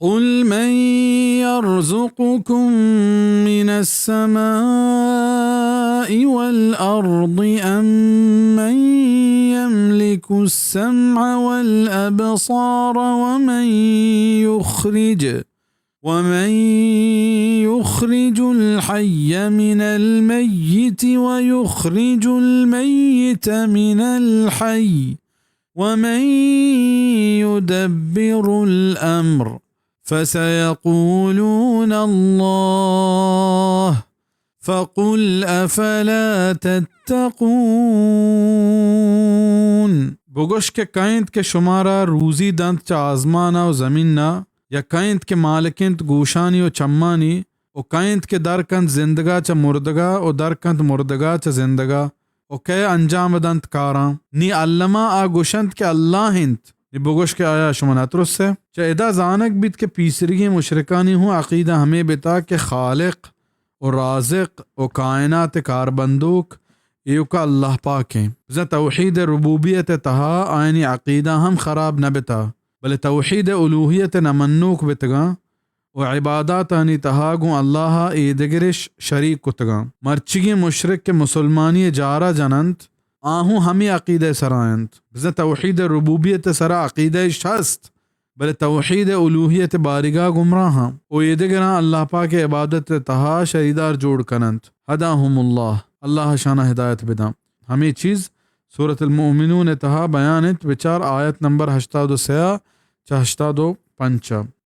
قل من يرزقكم من السماء والأرض أم من يملك السمع والأبصار ومن يخرج الحي من الميت ويخرج الميت من الحي ومن يدبر الأمر فسيقولون الله فقل أفلا تتقون بگوش که کائنت کے شمارا روزی دند چا آزمانا و زمیننا یا کائنت کے مالکند گوشانی و چمانی و کائنت کے درکند زندگا چا مردگا و درکند مردگا چا زندگا و کہ انجام دند کارا نی علما آگوشند کے اللہ ہند نی بگوش کے آیا شما نترس سے چا ادا زانک بیت کے پیسرگی مشرکانی ہوں عقیدہ ہمیں بتا کہ خالق و رازق و کائنات کاربندوک ایو کا اللہ پاک ہیں بزا توحید ربوبیت تہا آئینی عقیدہ ہم خراب نہ بتا بلے توحید الوہیت نمنوک بتگا و عبادات آنی تہاگوں اللہ ایدگرش شریک کتگا مرچگی مشرک کے مسلمانی جارہ جننت آہوں ہمی عقیدہ سرائنت بزا توحید ربوبیت سرا عقیدہ شست بلے توحید الوہیت بارگاہ گمراہاں و ایدگران اللہ پاک عبادت تہا شریدار جوڑ کننت ہداہم اللہ شانہ ہدایت بدام ہمیں چیز سورة المؤمنون تہا بیانت بچار آیت نمبر 83 تا 85